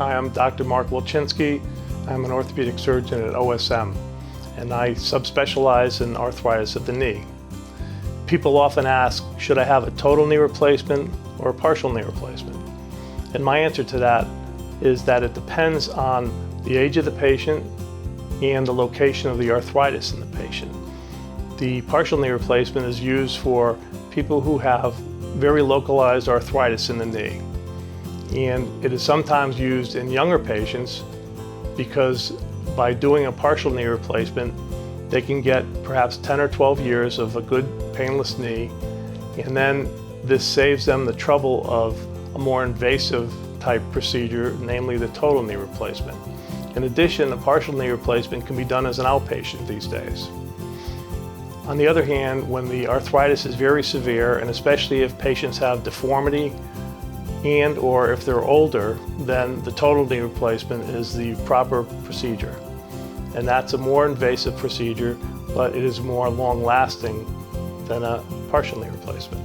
Hi, I'm Dr. Mark Wilczynski. I'm an orthopedic surgeon at OSM, and I subspecialize in arthritis of the knee. People often ask, should I have a total knee replacement or a partial knee replacement? And my answer to that is that it depends on the age of the patient and the location of the arthritis in the patient. The partial knee replacement is used for people who have very localized arthritis in the knee. And it is sometimes used in younger patients because by doing a partial knee replacement, they can get perhaps 10 or 12 years of a good painless knee, and then this saves them the trouble of a more invasive type procedure, namely the total knee replacement. In addition, a partial knee replacement can be done as an outpatient these days. On the other hand, when the arthritis is very severe, and especially if patients have deformity and or if they're older, then the total knee replacement is the proper procedure. And that's a more invasive procedure, but it is more long-lasting than a partial knee replacement.